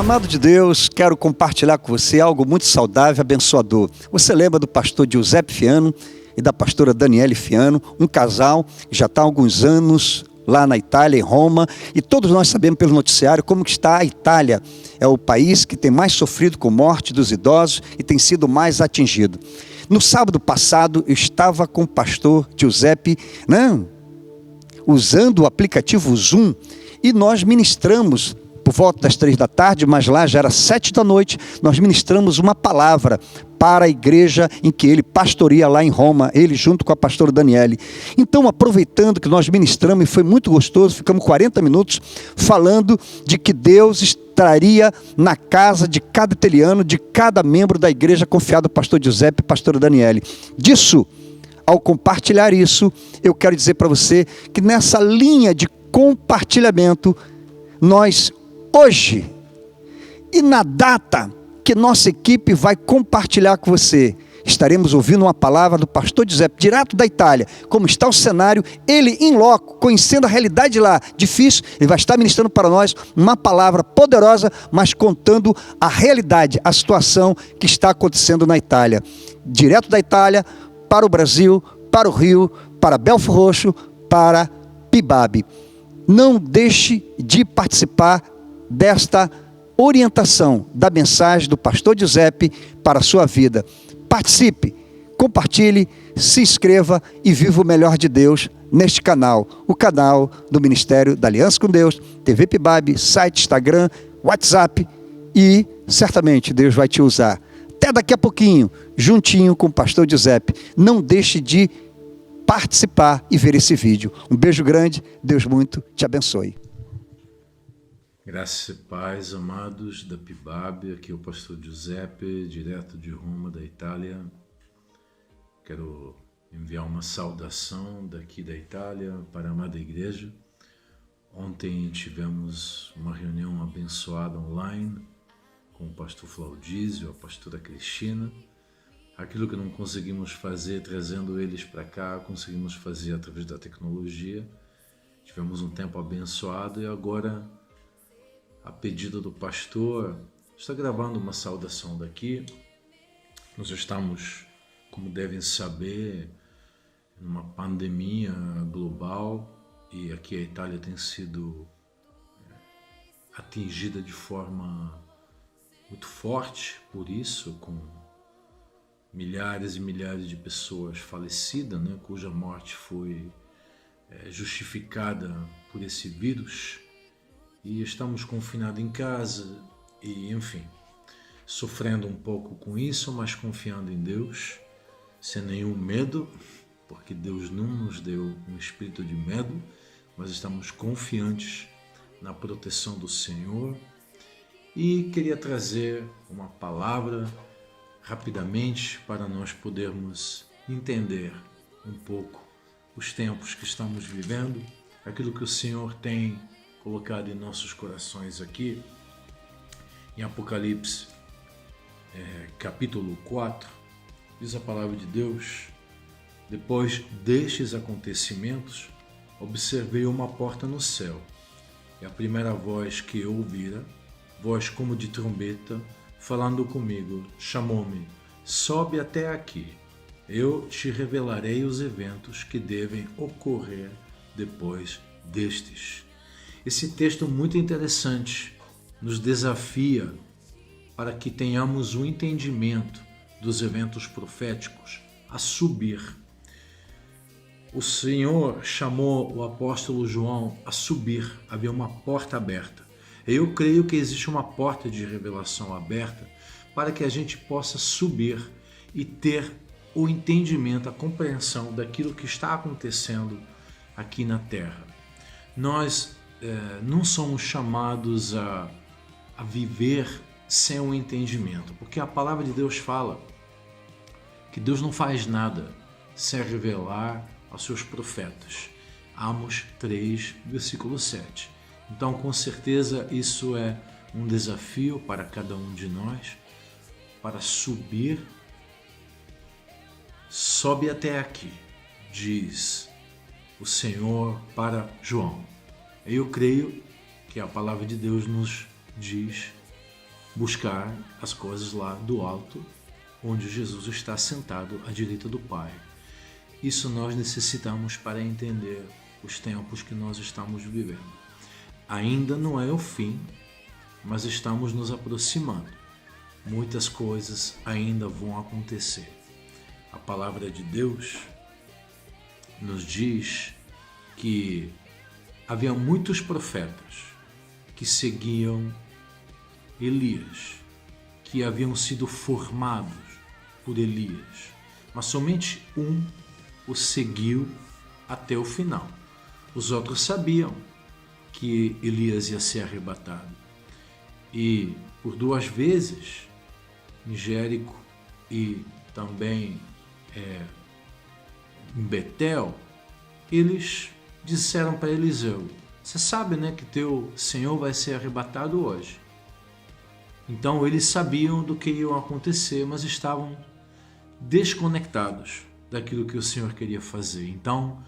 Amado de Deus, quero compartilhar com você algo muito saudável, abençoador. Você lembra do pastor Giuseppe Fiano e da pastora Daniele Fiano, um casal que já está há alguns anos lá na Itália, em Roma, e todos nós sabemos pelo noticiário como que está a Itália. É o país que tem mais sofrido com morte dos idosos e tem sido mais atingido. No sábado passado, eu estava com o pastor Giuseppe, usando o aplicativo Zoom, e nós ministramos por volta das 3 da tarde, mas lá já era 7 da noite, nós ministramos uma palavra para a igreja em que ele pastoreia lá em Roma, ele junto com a pastora Daniele. Então, aproveitando que nós ministramos, e foi muito gostoso, ficamos 40 minutos falando de que Deus estaria na casa de cada italiano, de cada membro da igreja confiado ao pastor Giuseppe e pastora Daniele. Disso, ao compartilhar isso, eu quero dizer para você que nessa linha de compartilhamento, nós hoje, e na data que nossa equipe vai compartilhar com você, estaremos ouvindo uma palavra do pastor Giuseppe, direto da Itália. Como está o cenário, ele em loco, conhecendo a realidade lá, difícil, ele vai estar ministrando para nós uma palavra poderosa, mas contando a realidade, a situação que está acontecendo na Itália. Direto da Itália, para o Brasil, para o Rio, para Belford Roxo, para Pibabe. Não deixe de participar desta orientação da mensagem do pastor Giuseppe para a sua vida. Participe, compartilhe, se inscreva e viva o melhor de Deus neste canal, o canal do Ministério da Aliança com Deus, TV Pibabe, site, Instagram, WhatsApp, e certamente Deus vai te usar. Até daqui a pouquinho, juntinho com o pastor Giuseppe. Não deixe de participar e ver esse vídeo. Um beijo grande, Deus muito te abençoe. Graça e paz, amados da Pibabe, aqui é o pastor Giuseppe, direto de Roma, da Itália. Quero enviar uma saudação daqui da Itália para a amada igreja. Ontem tivemos uma reunião abençoada online com o pastor Flaudísio, a pastora Cristina. Aquilo que não conseguimos fazer trazendo eles para cá, conseguimos fazer através da tecnologia. Tivemos um tempo abençoado e agora, a pedido do pastor, está gravando uma saudação daqui. Nós estamos, como devem saber, numa pandemia global e aqui a Itália tem sido atingida de forma muito forte por isso, com milhares e milhares de pessoas falecidas, cuja morte foi justificada por esse vírus. E estamos confinados em casa e, enfim, sofrendo um pouco com isso, mas confiando em Deus, sem nenhum medo, porque Deus não nos deu um espírito de medo, mas estamos confiantes na proteção do Senhor. E queria trazer uma palavra rapidamente para nós podermos entender um pouco os tempos que estamos vivendo, aquilo que o Senhor tem colocado em nossos corações aqui. Em Apocalipse, capítulo 4, diz a palavra de Deus: depois destes acontecimentos, observei uma porta no céu, e a primeira voz que eu ouvira, voz como de trombeta, falando comigo, chamou-me: sobe até aqui, eu te revelarei os eventos que devem ocorrer depois destes. Esse texto muito interessante nos desafia para que tenhamos um entendimento dos eventos proféticos a subir. O Senhor chamou o apóstolo João a subir, havia uma porta aberta. Eu creio que existe uma porta de revelação aberta para que a gente possa subir e ter o entendimento, a compreensão daquilo que está acontecendo aqui na Terra. Nós não somos chamados a viver sem um entendimento, porque a palavra de Deus fala que Deus não faz nada sem revelar aos seus profetas. Amos 3, versículo 7. Então, com certeza, isso é um desafio para cada um de nós, para subir. Sobe até aqui, diz o Senhor para João. Eu creio que a palavra de Deus nos diz buscar as coisas lá do alto, onde Jesus está sentado à direita do Pai. Isso nós necessitamos para entender os tempos que nós estamos vivendo. Ainda não é o fim, mas estamos nos aproximando. Muitas coisas ainda vão acontecer. A palavra de Deus nos diz que havia muitos profetas que seguiam Elias, que haviam sido formados por Elias, mas somente um o seguiu até o final. Os outros sabiam que Elias ia ser arrebatado. E por 2 vezes, em Jérico e também em Betel, eles disseram para Eliseu: você sabe, né, que teu Senhor vai ser arrebatado hoje. Então eles sabiam do que ia acontecer, mas estavam desconectados daquilo que o Senhor queria fazer. Então,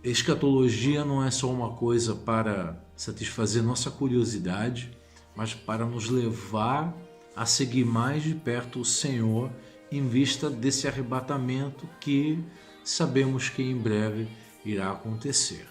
escatologia não é só uma coisa para satisfazer nossa curiosidade, mas para nos levar a seguir mais de perto o Senhor em vista desse arrebatamento que sabemos que em breve irá acontecer.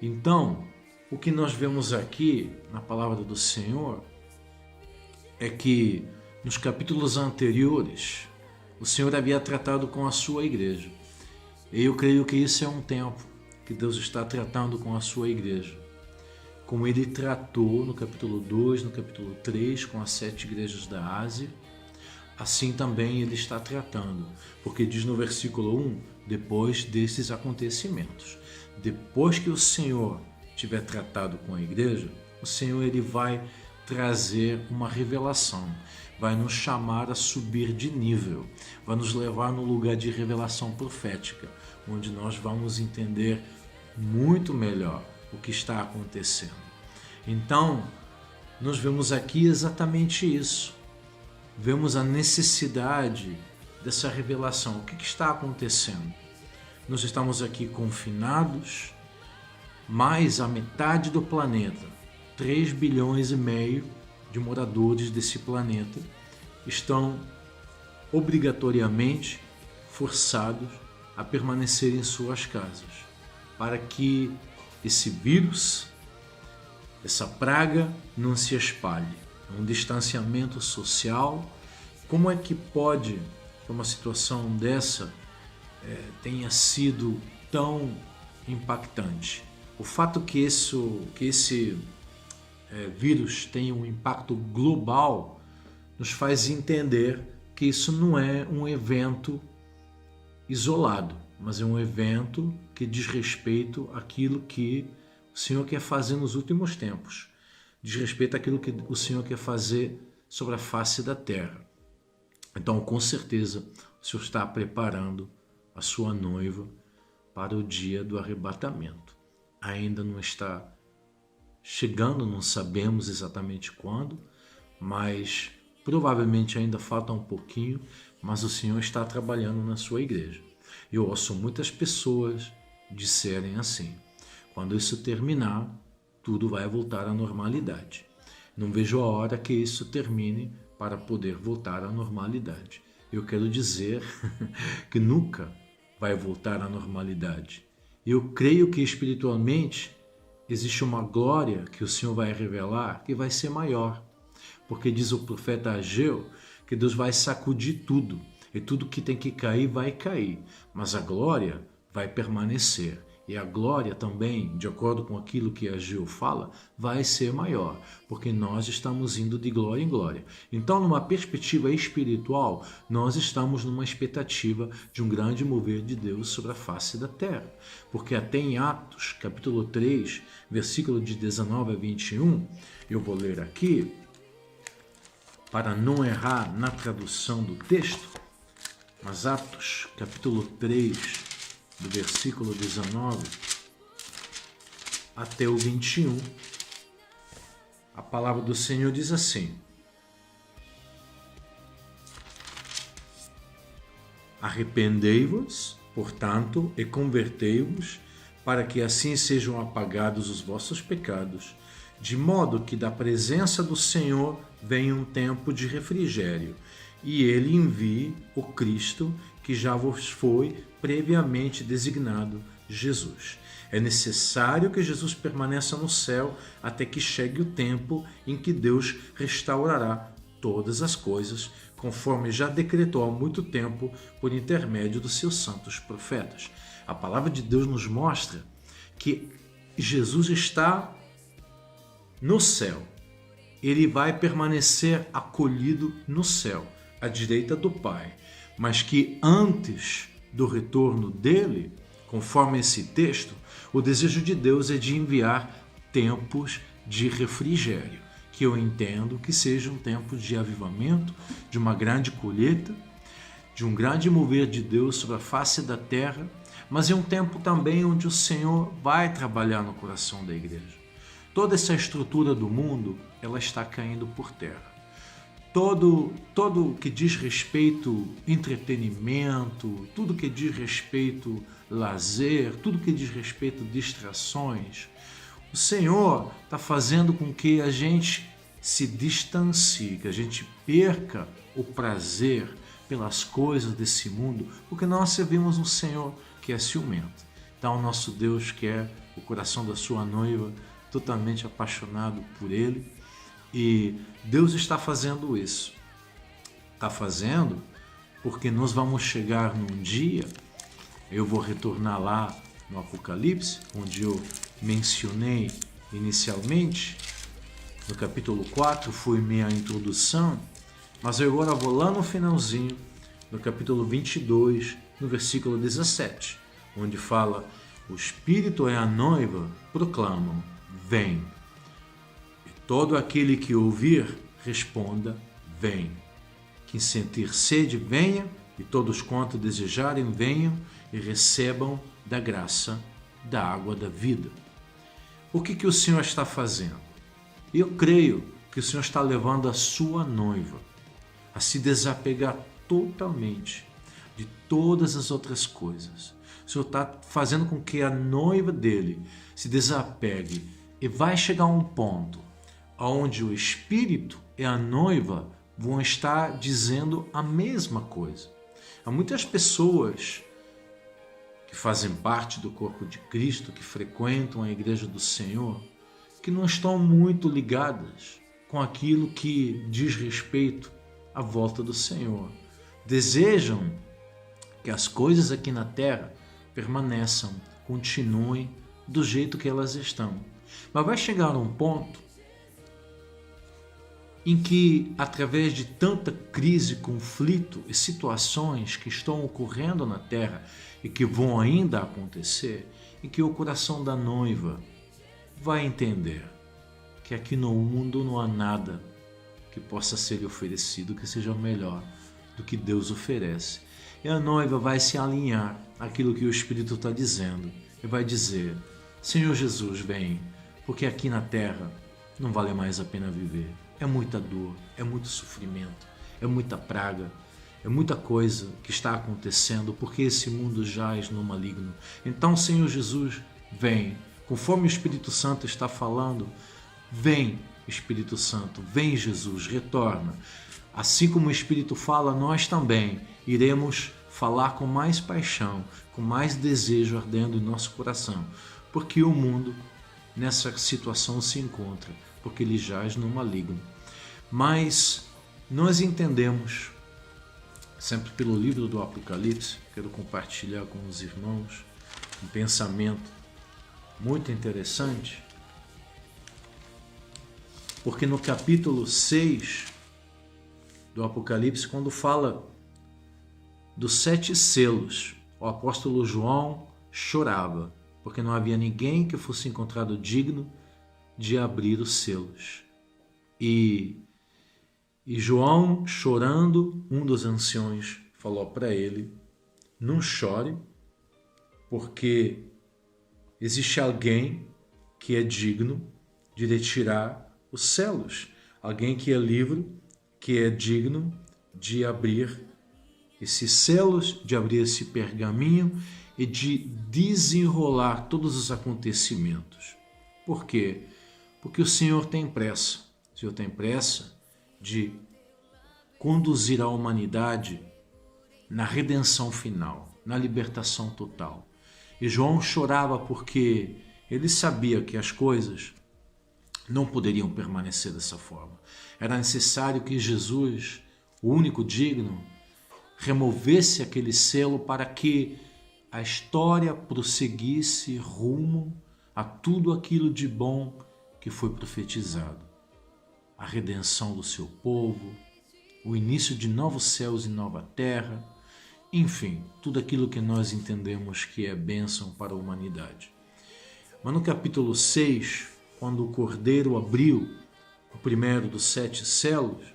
Então, o que nós vemos aqui na palavra do Senhor é que nos capítulos anteriores o Senhor havia tratado com a sua igreja. E eu creio que isso é um tempo que Deus está tratando com a sua igreja. Como ele tratou no capítulo 2, no capítulo 3, com as 7 igrejas da Ásia, assim também ele está tratando, porque diz no versículo 1, depois desses acontecimentos. Depois que o Senhor tiver tratado com a igreja, o Senhor ele vai trazer uma revelação, vai nos chamar a subir de nível, vai nos levar no lugar de revelação profética, onde nós vamos entender muito melhor o que está acontecendo. Então, nós vemos aqui exatamente isso. Vemos a necessidade dessa revelação. O que está acontecendo? Nós estamos aqui confinados, mais a metade do planeta, 3 bilhões e meio de moradores desse planeta, estão obrigatoriamente forçados a permanecer em suas casas, para que esse vírus, essa praga não se espalhe. Um distanciamento social. Como é que pode que uma situação dessa tenha sido tão impactante? O fato que esse vírus tenha um impacto global nos faz entender que isso não é um evento isolado, mas é um evento que diz respeito àquilo que o Senhor quer fazer nos últimos tempos, diz respeito àquilo que o Senhor quer fazer sobre a face da terra. Então, com certeza, o Senhor está preparando a sua noiva para o dia do arrebatamento. Ainda não está chegando, não sabemos exatamente quando, mas provavelmente ainda falta um pouquinho, mas o Senhor está trabalhando na sua igreja. Eu ouço muitas pessoas disserem assim: quando isso terminar, tudo vai voltar à normalidade. Não vejo a hora que isso termine para poder voltar à normalidade. Eu quero dizer que nunca vai voltar à normalidade. Eu creio que espiritualmente existe uma glória que o Senhor vai revelar que vai ser maior. Porque diz o profeta Ageu que Deus vai sacudir tudo. E tudo que tem que cair vai cair. Mas a glória vai permanecer. E a glória também, de acordo com aquilo que Ageu fala, vai ser maior, porque nós estamos indo de glória em glória. Então, numa perspectiva espiritual, nós estamos numa expectativa de um grande mover de Deus sobre a face da terra. Porque até em Atos, capítulo 3, versículo de 19 a 21, eu vou ler aqui, para não errar na tradução do texto, mas Atos, capítulo 3, do versículo 19 até o 21, a palavra do Senhor diz assim: arrependei-vos, portanto, e convertei-vos, para que assim sejam apagados os vossos pecados, de modo que da presença do Senhor venha um tempo de refrigério, e ele envie o Cristo que já vos foi previamente designado, Jesus. É necessário que Jesus permaneça no céu até que chegue o tempo em que Deus restaurará todas as coisas, conforme já decretou há muito tempo por intermédio dos seus santos profetas. A palavra de Deus nos mostra que Jesus está no céu. Ele vai permanecer acolhido no céu, à direita do Pai, mas que antes do retorno dele, conforme esse texto, o desejo de Deus é de enviar tempos de refrigério, que eu entendo que seja um tempo de avivamento, de uma grande colheita, de um grande mover de Deus sobre a face da terra, mas é um tempo também onde o Senhor vai trabalhar no coração da igreja. Toda essa estrutura do mundo, ela está caindo por terra. Todo que diz respeito entretenimento, tudo que diz respeito lazer, tudo que diz respeito distrações, o Senhor está fazendo com que a gente se distancie, que a gente perca o prazer pelas coisas desse mundo, porque nós servimos um Senhor que é ciumento. Então, o nosso Deus quer o coração da sua noiva totalmente apaixonado por Ele, e Deus está fazendo isso. Está fazendo porque nós vamos chegar num dia, eu vou retornar lá no Apocalipse, onde eu mencionei inicialmente, no capítulo 4 foi minha introdução, mas eu agora vou lá no finalzinho, no capítulo 22, no versículo 17, onde fala: o Espírito e a noiva proclamam, vem. E todo aquele que ouvir, responda, vem. Quem sentir sede, venha, e todos quanto desejarem, venham e recebam da graça da água da vida. O que o Senhor está fazendo? Eu creio que o Senhor está levando a sua noiva a se desapegar totalmente de todas as outras coisas. O Senhor está fazendo com que a noiva dele se desapegue, e vai chegar um ponto onde o Espírito e a noiva vão estar dizendo a mesma coisa. Há muitas pessoas que fazem parte do corpo de Cristo, que frequentam a igreja do Senhor, que não estão muito ligadas com aquilo que diz respeito à volta do Senhor. Desejam que as coisas aqui na terra permaneçam, continuem do jeito que elas estão. Mas vai chegar um ponto em que, através de tanta crise, conflito e situações que estão ocorrendo na terra e que vão ainda acontecer, em que o coração da noiva vai entender que aqui no mundo não há nada que possa ser lhe oferecido que seja melhor do que Deus oferece. E a noiva vai se alinhar àquilo que o Espírito está dizendo e vai dizer: Senhor Jesus, vem, porque aqui na terra não vale mais a pena viver. É muita dor, é muito sofrimento, é muita praga, é muita coisa que está acontecendo, porque esse mundo jaz no maligno. Então, Senhor Jesus, vem, conforme o Espírito Santo está falando, vem, Espírito Santo, vem, Jesus, retorna. Assim como o Espírito fala, nós também iremos falar com mais paixão, com mais desejo ardendo em nosso coração, porque o mundo nessa situação se encontra, porque ele jaz no maligno. Mas nós entendemos, sempre pelo livro do Apocalipse, quero compartilhar com os irmãos um pensamento muito interessante, porque no capítulo 6 do Apocalipse, quando fala dos 7 selos, o apóstolo João chorava, porque não havia ninguém que fosse encontrado digno de abrir os selos. E João, chorando, um dos anciões falou para ele: não chore, porque existe alguém que é digno de retirar os selos, alguém que é livre, que é digno de abrir esses selos, de abrir esse pergaminho e de desenrolar todos os acontecimentos. Por quê? Porque o Senhor tem pressa. O Senhor tem pressa de conduzir a humanidade na redenção final, na libertação total. E João chorava porque ele sabia que as coisas não poderiam permanecer dessa forma. Era necessário que Jesus, o único digno, removesse aquele selo para que a história prosseguisse rumo a tudo aquilo de bom que foi profetizado. A redenção do seu povo, o início de novos céus e nova terra, enfim, tudo aquilo que nós entendemos que é bênção para a humanidade. Mas no capítulo 6, quando o Cordeiro abriu o primeiro dos 7 selos,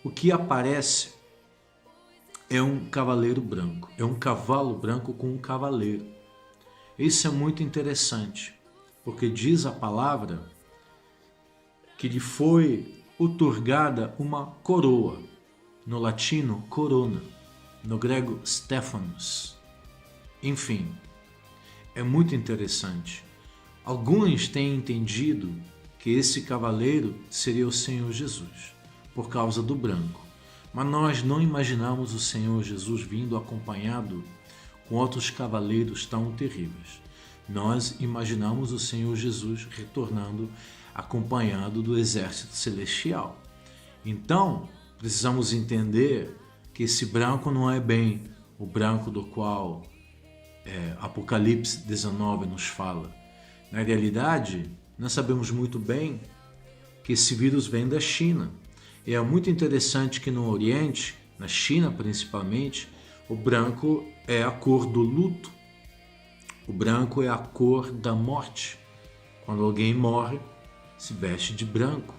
o que aparece é um cavaleiro branco, é um cavalo branco com um cavaleiro. Isso é muito interessante, porque diz a palavra que lhe foi outorgada uma coroa, no latino corona, no grego Stephanos. Enfim, é muito interessante. Alguns têm entendido que esse cavaleiro seria o Senhor Jesus, por causa do branco. Mas nós não imaginamos o Senhor Jesus vindo acompanhado com outros cavaleiros tão terríveis. Nós imaginamos o Senhor Jesus retornando acompanhado do exército celestial. Então, precisamos entender que esse branco não é bem o branco do qual Apocalipse 19 nos fala. Na realidade, nós sabemos muito bem que esse vírus vem da China. E é muito interessante que no Oriente, na China principalmente, o branco é a cor do luto. O branco é a cor da morte. Quando alguém morre, se veste de branco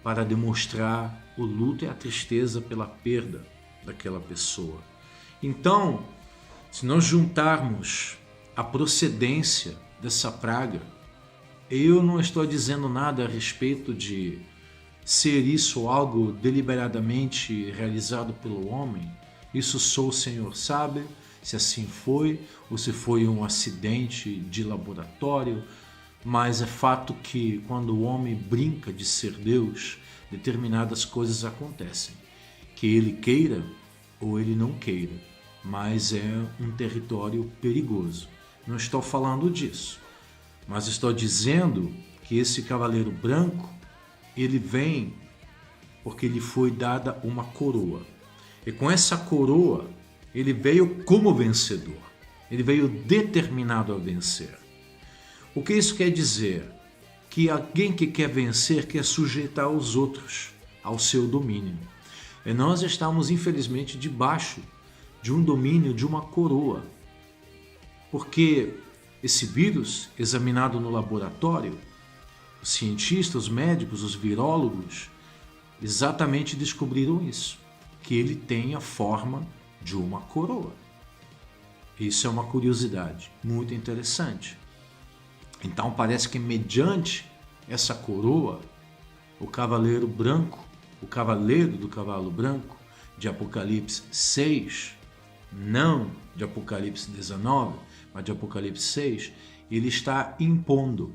para demonstrar o luto e a tristeza pela perda daquela pessoa. Então, se nós juntarmos a procedência dessa praga, eu não estou dizendo nada a respeito de ser isso algo deliberadamente realizado pelo homem. Isso só o Senhor sabe, se assim foi, ou se foi um acidente de laboratório, mas é fato que quando o homem brinca de ser Deus, determinadas coisas acontecem, que ele queira ou ele não queira, mas é um território perigoso. Não estou falando disso, mas estou dizendo que esse cavaleiro branco, ele vem porque lhe foi dada uma coroa. E com essa coroa, ele veio como vencedor. Ele veio determinado a vencer. O que isso quer dizer? Que alguém que quer vencer quer sujeitar os outros ao seu domínio. E nós estamos, infelizmente, debaixo de um domínio, de uma coroa. Porque esse vírus, examinado no laboratório, os cientistas, os médicos, os virólogos, exatamente descobriram isso, que ele tem a forma de uma coroa. Isso é uma curiosidade muito interessante. Então parece que mediante essa coroa, o cavaleiro branco, o cavaleiro do cavalo branco, de Apocalipse 6, não de Apocalipse 19, mas de Apocalipse 6, ele está impondo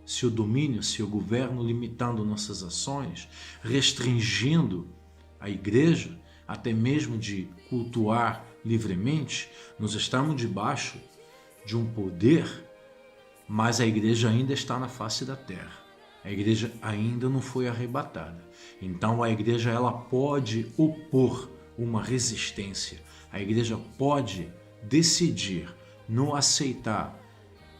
seu domínio, seu governo, limitando nossas ações, restringindo a igreja, até mesmo de cultuar livremente. Nós estamos debaixo de um poder, mas a igreja ainda está na face da terra. A igreja ainda não foi arrebatada. Então a igreja ela pode opor uma resistência. A igreja pode decidir não aceitar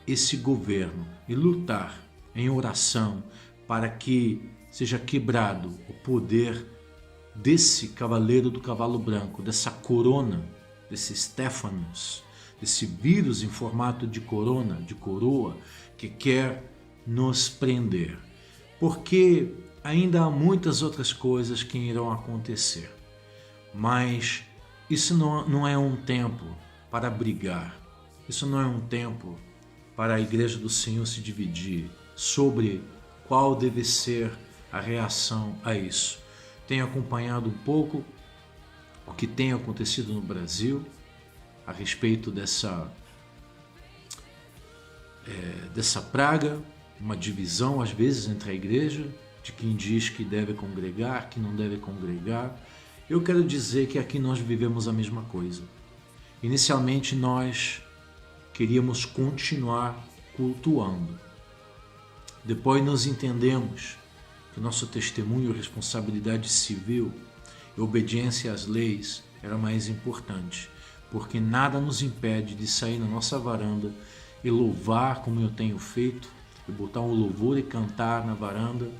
esse governo e lutar em oração para que seja quebrado o poder desse cavaleiro do cavalo branco, dessa corona, desse Stephanos, desse vírus em formato de corona, de coroa, que quer nos prender. Porque ainda há muitas outras coisas que irão acontecer. Mas isso não é um tempo para brigar. Isso não é um tempo para a igreja do Senhor se dividir sobre qual deve ser a reação a isso. Tenho acompanhado um pouco o que tem acontecido no Brasil a respeito dessa praga, uma divisão, às vezes, entre a igreja, de quem diz que deve congregar, que não deve congregar. Eu quero dizer que aqui nós vivemos a mesma coisa. Inicialmente nós queríamos continuar cultuando. Depois nós entendemos que nosso testemunho, responsabilidade civil e obediência às leis era mais importante, porque nada nos impede de sair na nossa varanda e louvar como eu tenho feito, e botar um louvor e cantar na varanda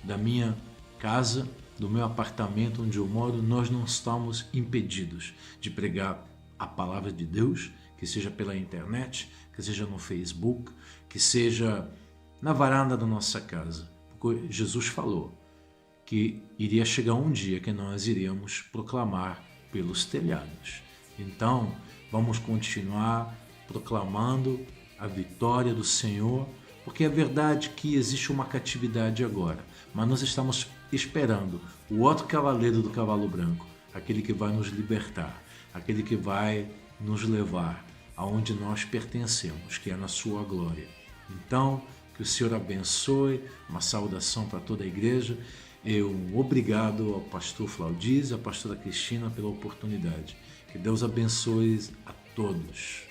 da minha casa, do meu apartamento onde eu moro. Nós não estamos impedidos de pregar a palavra de Deus, que seja pela internet, que seja no Facebook, que seja na varanda da nossa casa. Porque Jesus falou que iria chegar um dia que nós iríamos proclamar pelos telhados. Então, vamos continuar proclamando a vitória do Senhor, porque é verdade que existe uma catividade agora, mas nós estamos esperando o outro cavaleiro do cavalo branco, aquele que vai nos libertar, aquele que vai nos levar aonde nós pertencemos, que é na sua glória. Então, que o Senhor abençoe, uma saudação para toda a igreja. Obrigado ao pastor Flaudis e à pastora Cristina pela oportunidade. Que Deus abençoe a todos.